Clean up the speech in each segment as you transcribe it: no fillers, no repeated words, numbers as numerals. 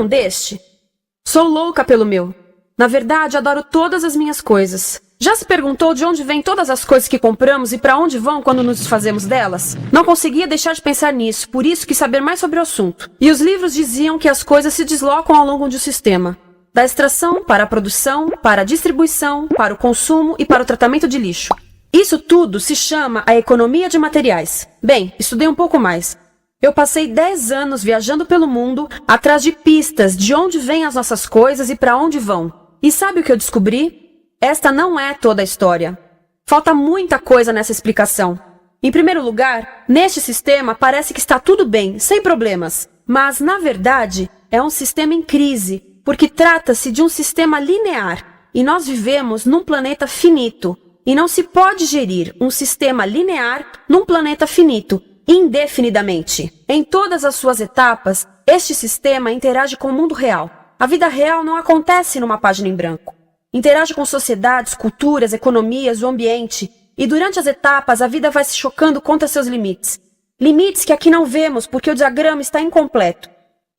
um deste? Sou louca pelo meu. Na verdade, adoro todas as minhas coisas. Já se perguntou de onde vêm todas as coisas que compramos e para onde vão quando nos desfazemos delas? Não conseguia deixar de pensar nisso, por isso quis saber mais sobre o assunto. E os livros diziam que as coisas se deslocam ao longo de um sistema. Da extração, para a produção, para a distribuição, para o consumo e para o tratamento de lixo. Isso tudo se chama a economia de materiais. Bem, estudei um pouco mais. Eu passei 10 anos viajando pelo mundo, atrás de pistas de onde vêm as nossas coisas e para onde vão. E sabe o que eu descobri? Esta não é toda a história. Falta muita coisa nessa explicação. Em primeiro lugar, neste sistema parece que está tudo bem, sem problemas. Mas, na verdade, é um sistema em crise, porque trata-se de um sistema linear. E nós vivemos num planeta finito. E não se pode gerir um sistema linear num planeta finito, indefinidamente. Em todas as suas etapas, este sistema interage com o mundo real. A vida real não acontece numa página em branco. Interage com sociedades, culturas, economias, o ambiente. E durante as etapas, a vida vai se chocando contra seus limites. Limites que aqui não vemos porque o diagrama está incompleto.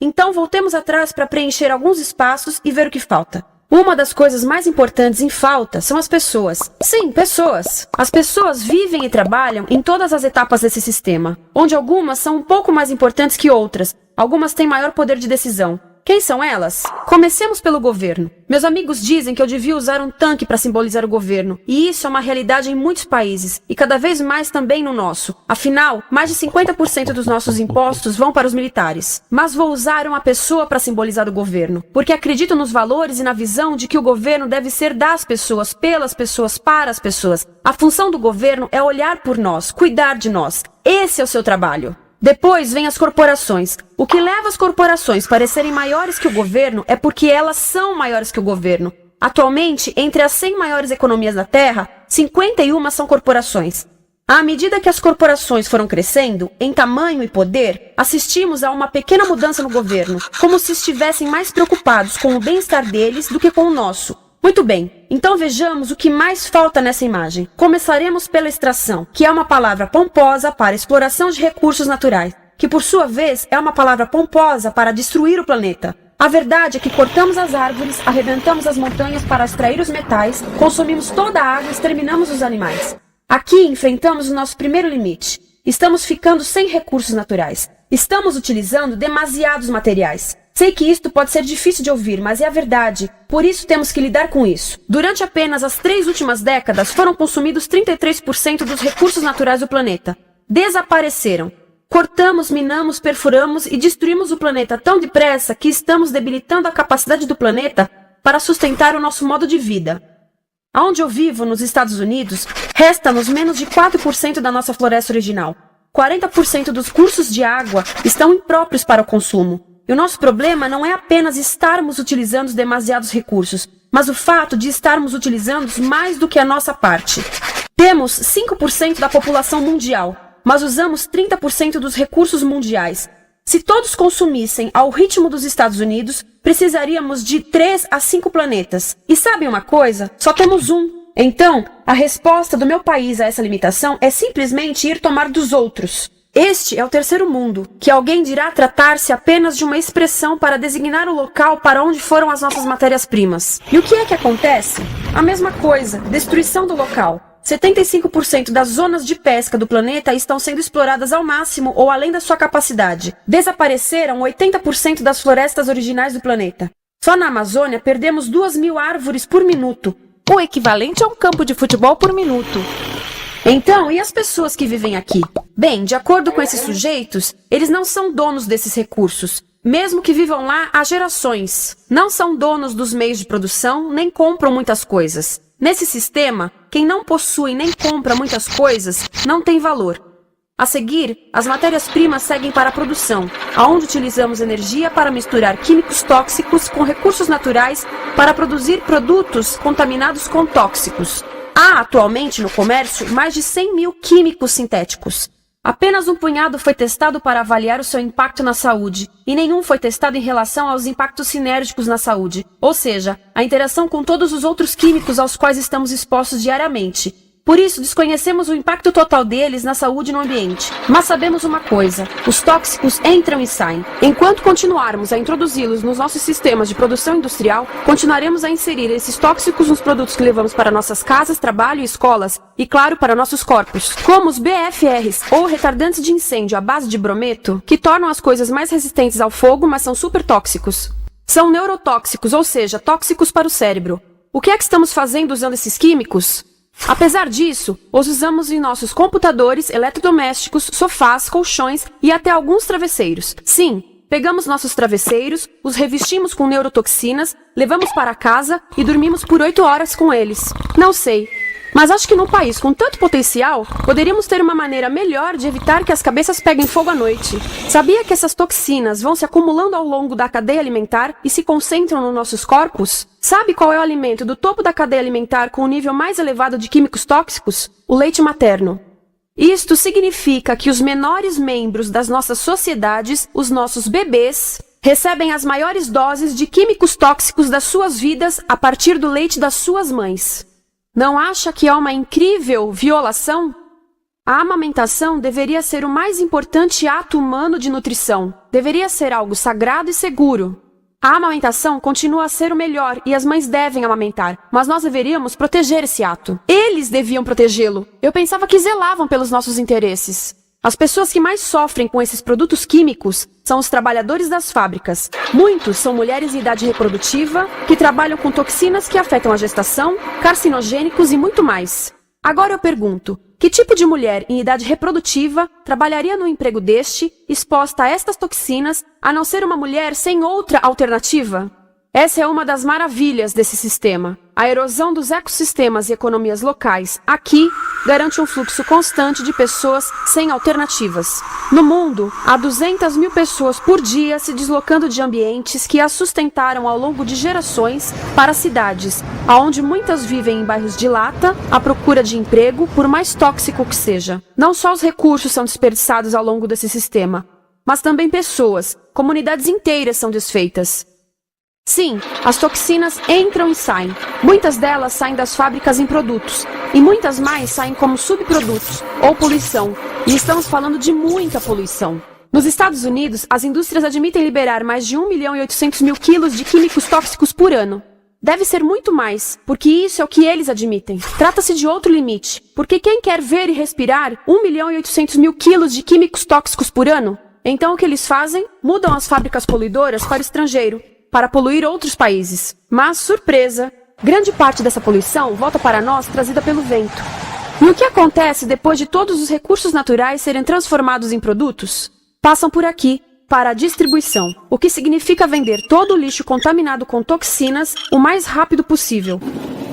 Então voltemos atrás para preencher alguns espaços e ver o que falta. Uma das coisas mais importantes em falta são as pessoas. Sim, pessoas. As pessoas vivem e trabalham em todas as etapas desse sistema, onde algumas são um pouco mais importantes que outras. Algumas têm maior poder de decisão. Quem são elas? Comecemos pelo governo. Meus amigos dizem que eu devia usar um tanque para simbolizar o governo, e isso é uma realidade em muitos países, e cada vez mais também no nosso. Afinal, mais de 50% dos nossos impostos vão para os militares. Mas vou usar uma pessoa para simbolizar o governo, porque acredito nos valores e na visão de que o governo deve ser das pessoas, pelas pessoas, para as pessoas. A função do governo é olhar por nós, cuidar de nós. Esse é o seu trabalho. Depois vem as corporações. O que leva as corporações a parecerem maiores que o governo é porque elas são maiores que o governo. Atualmente, entre as 100 maiores economias da Terra, 51 são corporações. À medida que as corporações foram crescendo, em tamanho e poder, assistimos a uma pequena mudança no governo, como se estivessem mais preocupados com o bem-estar deles do que com o nosso. Muito bem, então vejamos o que mais falta nessa imagem. Começaremos pela extração, que é uma palavra pomposa para exploração de recursos naturais, que por sua vez é uma palavra pomposa para destruir o planeta. A verdade é que cortamos as árvores, arrebentamos as montanhas para extrair os metais, consumimos toda a água e exterminamos os animais. Aqui enfrentamos o nosso primeiro limite. Estamos ficando sem recursos naturais. Estamos utilizando demasiados materiais. Sei que isto pode ser difícil de ouvir, mas é a verdade. Por isso temos que lidar com isso. Durante apenas as 3 últimas décadas, foram consumidos 33% dos recursos naturais do planeta. Desapareceram. Cortamos, minamos, perfuramos e destruímos o planeta tão depressa que estamos debilitando a capacidade do planeta para sustentar o nosso modo de vida. Onde eu vivo, nos Estados Unidos, resta-nos menos de 4% da nossa floresta original. 40% dos cursos de água estão impróprios para o consumo. E o nosso problema não é apenas estarmos utilizando demasiados recursos, mas o fato de estarmos utilizando mais do que a nossa parte. Temos 5% da população mundial, mas usamos 30% dos recursos mundiais. Se todos consumissem ao ritmo dos Estados Unidos, precisaríamos de 3 a 5 planetas. E sabem uma coisa? Só temos um. Então, a resposta do meu país a essa limitação é simplesmente ir tomar dos outros. Este é o terceiro mundo, que alguém dirá tratar-se apenas de uma expressão para designar o local para onde foram as nossas matérias-primas. E o que é que acontece? A mesma coisa, destruição do local. 75% das zonas de pesca do planeta estão sendo exploradas ao máximo ou além da sua capacidade. Desapareceram 80% das florestas originais do planeta. Só na Amazônia perdemos 2.000 árvores por minuto, o equivalente a um campo de futebol por minuto. Então, e as pessoas que vivem aqui? Bem, de acordo com esses sujeitos, eles não são donos desses recursos, mesmo que vivam lá há gerações. Não são donos dos meios de produção, nem compram muitas coisas. Nesse sistema, quem não possui nem compra muitas coisas não tem valor. A seguir, as matérias-primas seguem para a produção, aonde utilizamos energia para misturar químicos tóxicos com recursos naturais para produzir produtos contaminados com tóxicos. Há atualmente no comércio mais de 100.000 químicos sintéticos. Apenas um punhado foi testado para avaliar o seu impacto na saúde, e nenhum foi testado em relação aos impactos sinérgicos na saúde, ou seja, a interação com todos os outros químicos aos quais estamos expostos diariamente. Por isso, desconhecemos o impacto total deles na saúde e no ambiente. Mas sabemos uma coisa: os tóxicos entram e saem. Enquanto continuarmos a introduzi-los nos nossos sistemas de produção industrial, continuaremos a inserir esses tóxicos nos produtos que levamos para nossas casas, trabalho e escolas, e claro, para nossos corpos. Como os BFRs, ou retardantes de incêndio à base de brometo, que tornam as coisas mais resistentes ao fogo, mas são super tóxicos. São neurotóxicos, ou seja, tóxicos para o cérebro. O que é que estamos fazendo usando esses químicos? Apesar disso, os usamos em nossos computadores, eletrodomésticos, sofás, colchões e até alguns travesseiros. Sim, pegamos nossos travesseiros, os revestimos com neurotoxinas, levamos para casa e dormimos por 8 horas com eles. Não sei, mas acho que num país com tanto potencial, poderíamos ter uma maneira melhor de evitar que as cabeças peguem fogo à noite. Sabia que essas toxinas vão se acumulando ao longo da cadeia alimentar e se concentram nos nossos corpos? Sabe qual é o alimento do topo da cadeia alimentar com o nível mais elevado de químicos tóxicos? O leite materno. Isto significa que os menores membros das nossas sociedades, os nossos bebês, recebem as maiores doses de químicos tóxicos das suas vidas a partir do leite das suas mães. Não acha que é uma incrível violação? A amamentação deveria ser o mais importante ato humano de nutrição. Deveria ser algo sagrado e seguro. A amamentação continua a ser o melhor e as mães devem amamentar, mas nós deveríamos proteger esse ato. Eles deviam protegê-lo. Eu pensava que zelavam pelos nossos interesses. As pessoas que mais sofrem com esses produtos químicos são os trabalhadores das fábricas. Muitos são mulheres em idade reprodutiva que trabalham com toxinas que afetam a gestação, carcinogênicos e muito mais. Agora eu pergunto, que tipo de mulher em idade reprodutiva trabalharia num emprego deste, exposta a estas toxinas, a não ser uma mulher sem outra alternativa? Essa é uma das maravilhas desse sistema. A erosão dos ecossistemas e economias locais aqui garante um fluxo constante de pessoas sem alternativas. No mundo, há 200 mil pessoas por dia se deslocando de ambientes que as sustentaram ao longo de gerações para cidades, onde muitas vivem em bairros de lata, à procura de emprego, por mais tóxico que seja. Não só os recursos são desperdiçados ao longo desse sistema, mas também pessoas, comunidades inteiras são desfeitas. Sim, as toxinas entram e saem. Muitas delas saem das fábricas em produtos, e muitas mais saem como subprodutos, ou poluição. E estamos falando de muita poluição. Nos Estados Unidos, as indústrias admitem liberar mais de 1.800.000 quilos de químicos tóxicos por ano. Deve ser muito mais, porque isso é o que eles admitem. Trata-se de outro limite, porque quem quer ver e respirar 1.800.000 quilos de químicos tóxicos por ano? Então o que eles fazem? Mudam as fábricas poluidoras para o estrangeiro, para poluir outros países. Mas, surpresa, grande parte dessa poluição volta para nós trazida pelo vento. E o que acontece depois de todos os recursos naturais serem transformados em produtos? Passam por aqui, para a distribuição, o que significa vender todo o lixo contaminado com toxinas o mais rápido possível.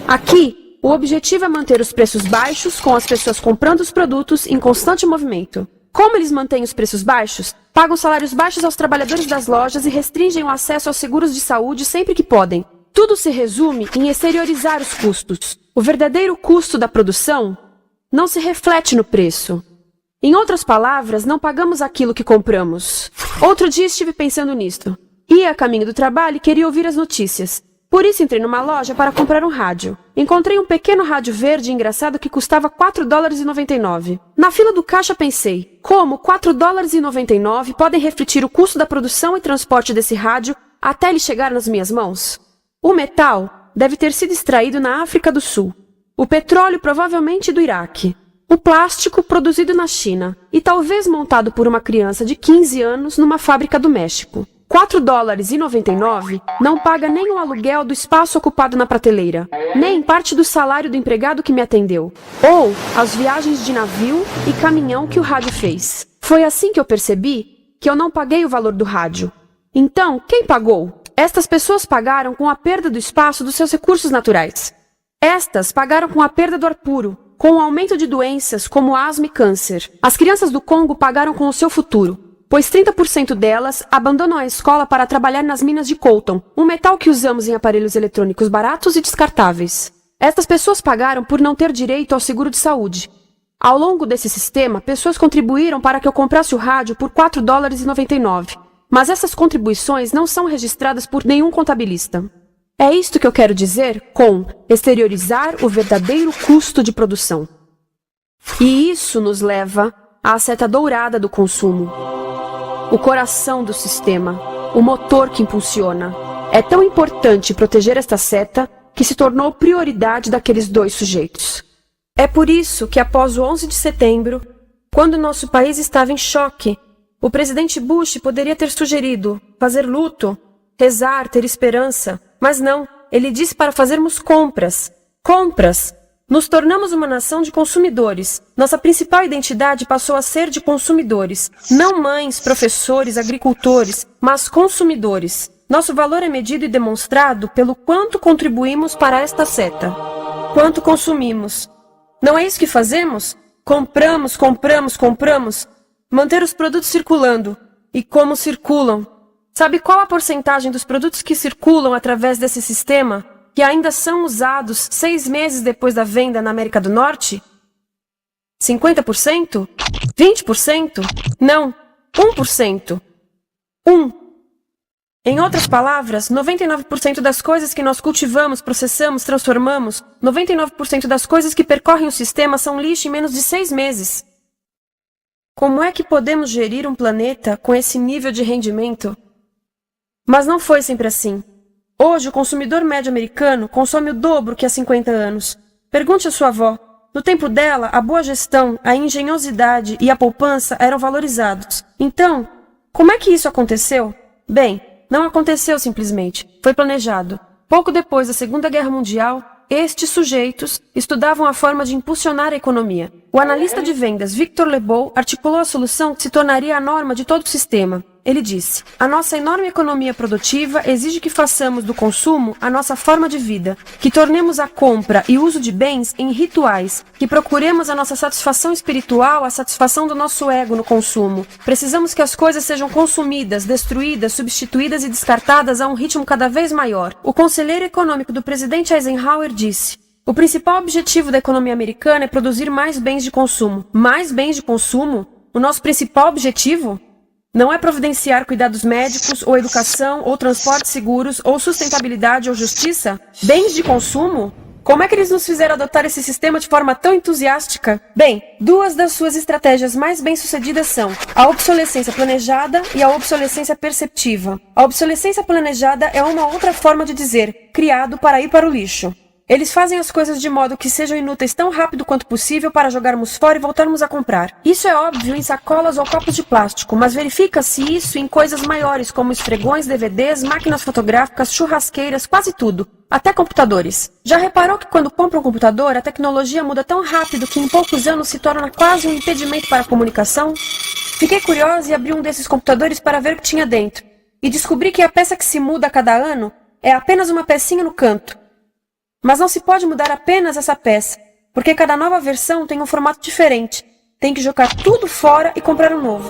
Aqui, o objetivo é manter os preços baixos, com as pessoas comprando os produtos em constante movimento. Como eles mantêm os preços baixos? Pagam salários baixos aos trabalhadores das lojas e restringem o acesso aos seguros de saúde sempre que podem. Tudo se resume em exteriorizar os custos. O verdadeiro custo da produção não se reflete no preço. Em outras palavras, não pagamos aquilo que compramos. Outro dia estive pensando nisto. Ia a caminho do trabalho e queria ouvir as notícias. Por isso entrei numa loja para comprar um rádio. Encontrei um pequeno rádio verde engraçado que custava $4,99. Na fila do caixa pensei, como $4,99 podem refletir o custo da produção e transporte desse rádio até ele chegar nas minhas mãos? O metal deve ter sido extraído na África do Sul. O petróleo provavelmente do Iraque. O plástico produzido na China e talvez montado por uma criança de 15 anos numa fábrica do México. $4,99 não paga nem o aluguel do espaço ocupado na prateleira, nem parte do salário do empregado que me atendeu, ou as viagens de navio e caminhão que o rádio fez. Foi assim que eu percebi que eu não paguei o valor do rádio. Então, quem pagou? Estas pessoas pagaram com a perda do espaço dos seus recursos naturais. Estas pagaram com a perda do ar puro, com o aumento de doenças como asma e câncer. As crianças do Congo pagaram com o seu futuro, pois 30% delas abandonam a escola para trabalhar nas minas de coltan, um metal que usamos em aparelhos eletrônicos baratos e descartáveis. Estas pessoas pagaram por não ter direito ao seguro de saúde. Ao longo desse sistema, pessoas contribuíram para que eu comprasse o rádio por $4,99, mas essas contribuições não são registradas por nenhum contabilista. É isto que eu quero dizer com exteriorizar o verdadeiro custo de produção. E isso nos leva à seta dourada do consumo. O coração do sistema, o motor que impulsiona. É tão importante proteger esta seta que se tornou prioridade daqueles dois sujeitos. É por isso que após o 11 de setembro, quando nosso país estava em choque, o presidente Bush poderia ter sugerido fazer luto, rezar, ter esperança, mas não, ele disse para fazermos compras. Compras! Nos tornamos uma nação de consumidores. Nossa principal identidade passou a ser de consumidores. Não mães, professores, agricultores, mas consumidores. Nosso valor é medido e demonstrado pelo quanto contribuímos para esta seta. Quanto consumimos. Não é isso que fazemos? Compramos, compramos, compramos. Manter os produtos circulando. E como circulam? Sabe qual a porcentagem dos produtos que circulam através desse sistema que ainda são usados 6 meses depois da venda na América do Norte? 50%? 20%? Não, 1%. 1. Em outras palavras, 99% das coisas que nós cultivamos, processamos, transformamos, 99% das coisas que percorrem o sistema são lixo em menos de 6 meses. Como é que podemos gerir um planeta com esse nível de rendimento? Mas não foi sempre assim. Hoje, o consumidor médio americano consome o dobro que há 50 anos. Pergunte à sua avó. No tempo dela, a boa gestão, a engenhosidade e a poupança eram valorizados. Então, como é que isso aconteceu? Bem, não aconteceu simplesmente. Foi planejado. Pouco depois da Segunda Guerra Mundial, estes sujeitos estudavam a forma de impulsionar a economia. O analista de vendas Victor Lebow articulou a solução que se tornaria a norma de todo o sistema. Ele disse: a nossa enorme economia produtiva exige que façamos do consumo a nossa forma de vida, que tornemos a compra e uso de bens em rituais, que procuremos a nossa satisfação espiritual, a satisfação do nosso ego no consumo. Precisamos que as coisas sejam consumidas, destruídas, substituídas e descartadas a um ritmo cada vez maior. O conselheiro econômico do presidente Eisenhower disse: o principal objetivo da economia americana é produzir mais bens de consumo. Mais bens de consumo? O nosso principal objetivo? Não é providenciar cuidados médicos, ou educação, ou transportes seguros, ou sustentabilidade, ou justiça? Bens de consumo? Como é que eles nos fizeram adotar esse sistema de forma tão entusiástica? Bem, 2 das suas estratégias mais bem-sucedidas são a obsolescência planejada e a obsolescência perceptiva. A obsolescência planejada é uma outra forma de dizer criado para ir para o lixo. Eles fazem as coisas de modo que sejam inúteis tão rápido quanto possível para jogarmos fora e voltarmos a comprar. Isso é óbvio em sacolas ou copos de plástico, mas verifica-se isso em coisas maiores como esfregões, DVDs, máquinas fotográficas, churrasqueiras, quase tudo. Até computadores. Já reparou que quando compra um computador, a tecnologia muda tão rápido que em poucos anos se torna quase um impedimento para a comunicação? Fiquei curiosa e abri um desses computadores para ver o que tinha dentro. E descobri que a peça que se muda a cada ano é apenas uma pecinha no canto. Mas não se pode mudar apenas essa peça, porque cada nova versão tem um formato diferente. Tem que jogar tudo fora e comprar um novo.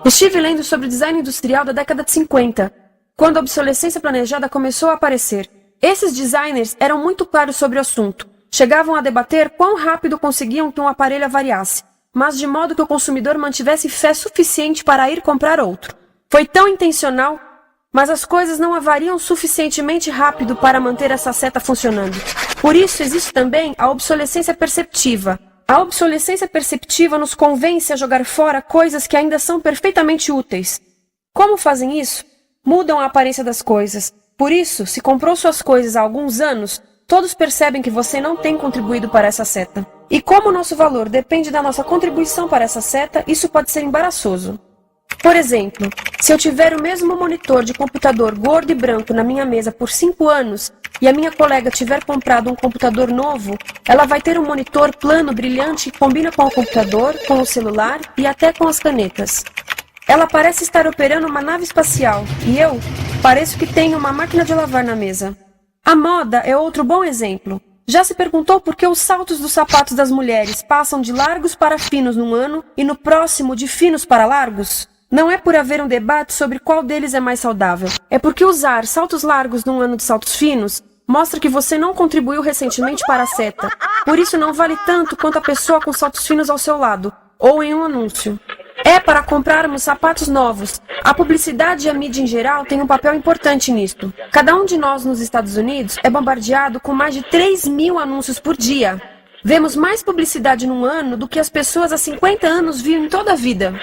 Estive lendo sobre o design industrial da década de 50, quando a obsolescência planejada começou a aparecer. Esses designers eram muito claros sobre o assunto. Chegavam a debater quão rápido conseguiam que um aparelho avariasse, mas de modo que o consumidor mantivesse fé suficiente para ir comprar outro. Foi tão intencional, mas as coisas não avariam suficientemente rápido para manter essa seta funcionando. Por isso existe também a obsolescência perceptiva. A obsolescência perceptiva nos convence a jogar fora coisas que ainda são perfeitamente úteis. Como fazem isso? Mudam a aparência das coisas. Por isso, se comprou suas coisas há alguns anos, todos percebem que você não tem contribuído para essa seta. E como o nosso valor depende da nossa contribuição para essa seta, isso pode ser embaraçoso. Por exemplo, se eu tiver o mesmo monitor de computador gordo e branco na minha mesa por 5 anos e a minha colega tiver comprado um computador novo, ela vai ter um monitor plano, brilhante que combina com o computador, com o celular e até com as canetas. Ela parece estar operando uma nave espacial e eu pareço que tenho uma máquina de lavar na mesa. A moda é outro bom exemplo. Já se perguntou por que os saltos dos sapatos das mulheres passam de largos para finos num ano e no próximo de finos para largos? Não é por haver um debate sobre qual deles é mais saudável. É porque usar saltos largos num ano de saltos finos mostra que você não contribuiu recentemente para a seta. Por isso não vale tanto quanto a pessoa com saltos finos ao seu lado, ou em um anúncio. É para comprarmos sapatos novos. A publicidade e a mídia em geral têm um papel importante nisto. Cada um de nós nos Estados Unidos é bombardeado com mais de 3.000 anúncios por dia. Vemos mais publicidade num ano do que as pessoas há 50 anos viam em toda a vida.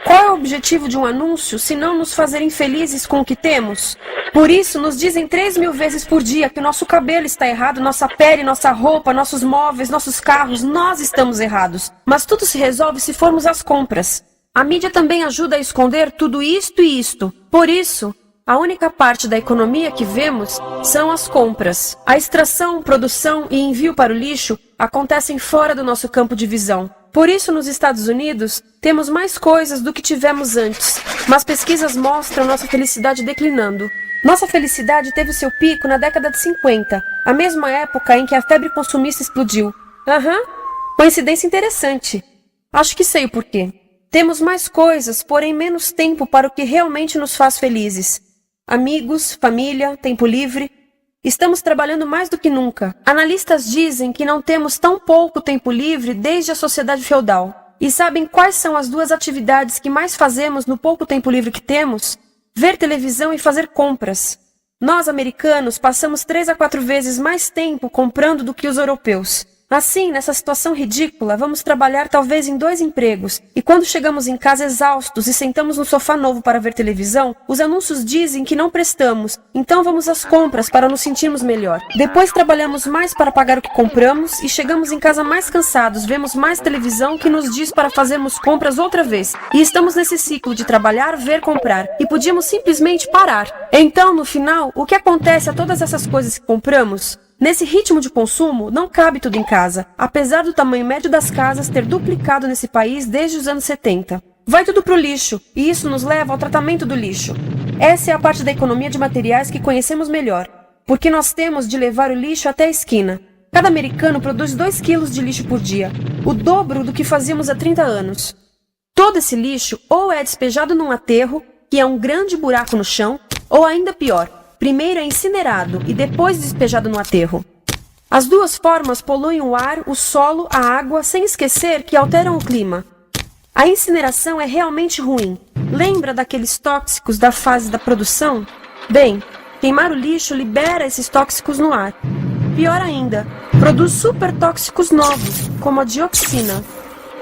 Qual é o objetivo de um anúncio, se não nos fazer infelizes com o que temos? Por isso, nos dizem 3.000 vezes por dia que nosso cabelo está errado, nossa pele, nossa roupa, nossos móveis, nossos carros, nós estamos errados. Mas tudo se resolve se formos às compras. A mídia também ajuda a esconder tudo isto e isto. Por isso, a única parte da economia que vemos são as compras. A extração, produção e envio para o lixo acontecem fora do nosso campo de visão. Por isso, nos Estados Unidos, temos mais coisas do que tivemos antes, mas pesquisas mostram nossa felicidade declinando. Nossa felicidade teve seu pico na década de 50, a mesma época em que a febre consumista explodiu. Coincidência interessante. Acho que sei o porquê. Temos mais coisas, porém menos tempo para o que realmente nos faz felizes. Amigos, família, tempo livre. Estamos trabalhando mais do que nunca. Analistas dizem que não temos tão pouco tempo livre desde a sociedade feudal. E sabem quais são as duas atividades que mais fazemos no pouco tempo livre que temos? Ver televisão e fazer compras. Nós, americanos, passamos 3 a 4 vezes mais tempo comprando do que os europeus. Assim, nessa situação ridícula, vamos trabalhar talvez em 2 empregos, e quando chegamos em casa exaustos e sentamos no sofá novo para ver televisão, os anúncios dizem que não prestamos, então vamos às compras para nos sentirmos melhor. Depois trabalhamos mais para pagar o que compramos e chegamos em casa mais cansados, vemos mais televisão que nos diz para fazermos compras outra vez. E estamos nesse ciclo de trabalhar, ver, comprar, e podíamos simplesmente parar. Então, no final, o que acontece a todas essas coisas que compramos? Nesse ritmo de consumo, não cabe tudo em casa, apesar do tamanho médio das casas ter duplicado nesse país desde os anos 70. Vai tudo pro lixo, e isso nos leva ao tratamento do lixo. Essa é a parte da economia de materiais que conhecemos melhor, porque nós temos de levar o lixo até a esquina. Cada americano produz 2 quilos de lixo por dia, o dobro do que fazíamos há 30 anos. Todo esse lixo ou é despejado num aterro, que é um grande buraco no chão, ou ainda pior, primeiro é incinerado e depois despejado no aterro. As duas formas poluem o ar, o solo, a água, sem esquecer que alteram o clima. A incineração é realmente ruim. Lembra daqueles tóxicos da fase da produção? Bem, queimar o lixo libera esses tóxicos no ar. Pior ainda, produz supertóxicos novos, como a dioxina.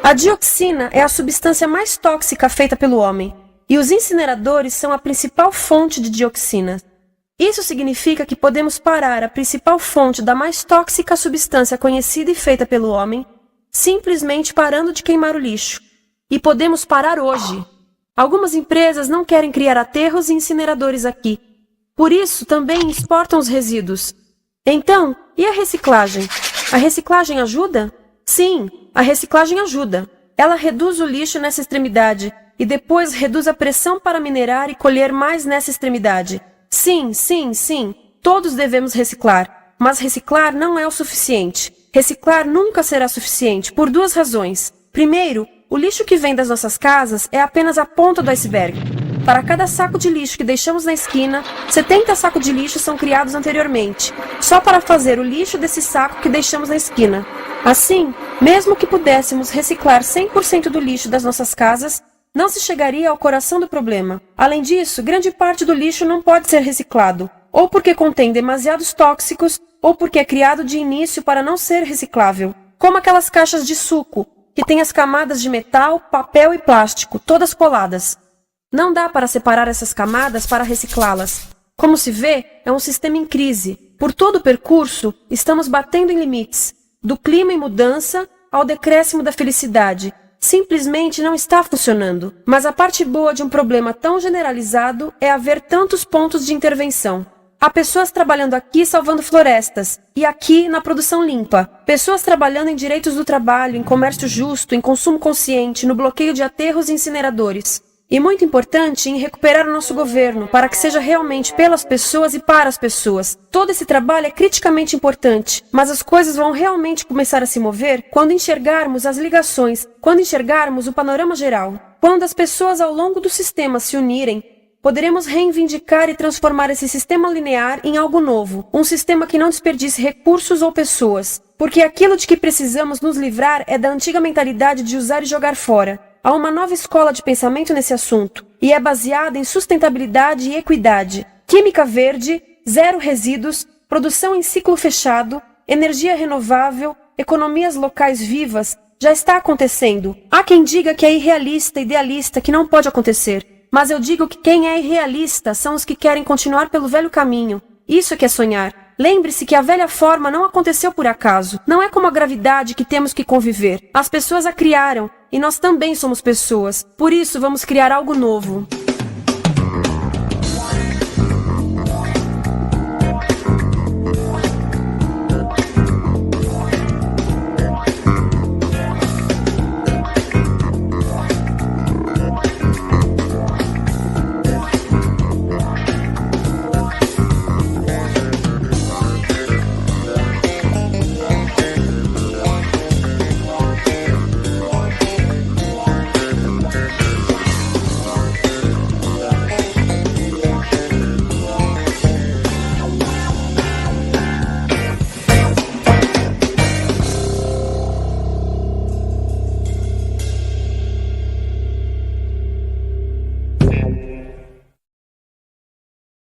A dioxina é a substância mais tóxica feita pelo homem, e os incineradores são a principal fonte de dioxina. Isso significa que podemos parar a principal fonte da mais tóxica substância conhecida e feita pelo homem, simplesmente parando de queimar o lixo. E podemos parar hoje. Algumas empresas não querem criar aterros e incineradores aqui. Por isso, também exportam os resíduos. Então, e a reciclagem? A reciclagem ajuda? Sim, a reciclagem ajuda. Ela reduz o lixo nessa extremidade e depois reduz a pressão para minerar e colher mais nessa extremidade. Sim, todos devemos reciclar, mas reciclar não é o suficiente. Reciclar nunca será suficiente, por 2 razões. Primeiro, o lixo que vem das nossas casas é apenas a ponta do iceberg. Para cada saco de lixo que deixamos na esquina, 70 sacos de lixo são criados anteriormente, só para fazer o lixo desse saco que deixamos na esquina. Assim, mesmo que pudéssemos reciclar 100% do lixo das nossas casas, não se chegaria ao coração do problema. Além disso, grande parte do lixo não pode ser reciclado, ou porque contém demasiados tóxicos, ou porque é criado de início para não ser reciclável. Como aquelas caixas de suco, que têm as camadas de metal, papel e plástico, todas coladas. Não dá para separar essas camadas para reciclá-las. Como se vê, é um sistema em crise. Por todo o percurso, estamos batendo em limites, do clima em mudança ao decréscimo da felicidade. Simplesmente não está funcionando. Mas a parte boa de um problema tão generalizado é haver tantos pontos de intervenção. Há pessoas trabalhando aqui salvando florestas, e aqui na produção limpa. Pessoas trabalhando em direitos do trabalho, em comércio justo, em consumo consciente, no bloqueio de aterros e incineradores. E muito importante, em recuperar o nosso governo, para que seja realmente pelas pessoas e para as pessoas. Todo esse trabalho é criticamente importante, mas as coisas vão realmente começar a se mover quando enxergarmos as ligações, quando enxergarmos o panorama geral. Quando as pessoas ao longo do sistema se unirem, poderemos reivindicar e transformar esse sistema linear em algo novo, um sistema que não desperdice recursos ou pessoas, porque aquilo de que precisamos nos livrar é da antiga mentalidade de usar e jogar fora. Há uma nova escola de pensamento nesse assunto, e é baseada em sustentabilidade e equidade, química verde, zero resíduos, produção em ciclo fechado, energia renovável, economias locais vivas, já está acontecendo. Há quem diga que é irrealista, idealista, que não pode acontecer. Mas eu digo que quem é irrealista são os que querem continuar pelo velho caminho. Isso é que é sonhar. Lembre-se que a velha forma não aconteceu por acaso. Não é como a gravidade que temos que conviver. As pessoas a criaram, e nós também somos pessoas. Por isso vamos criar algo novo.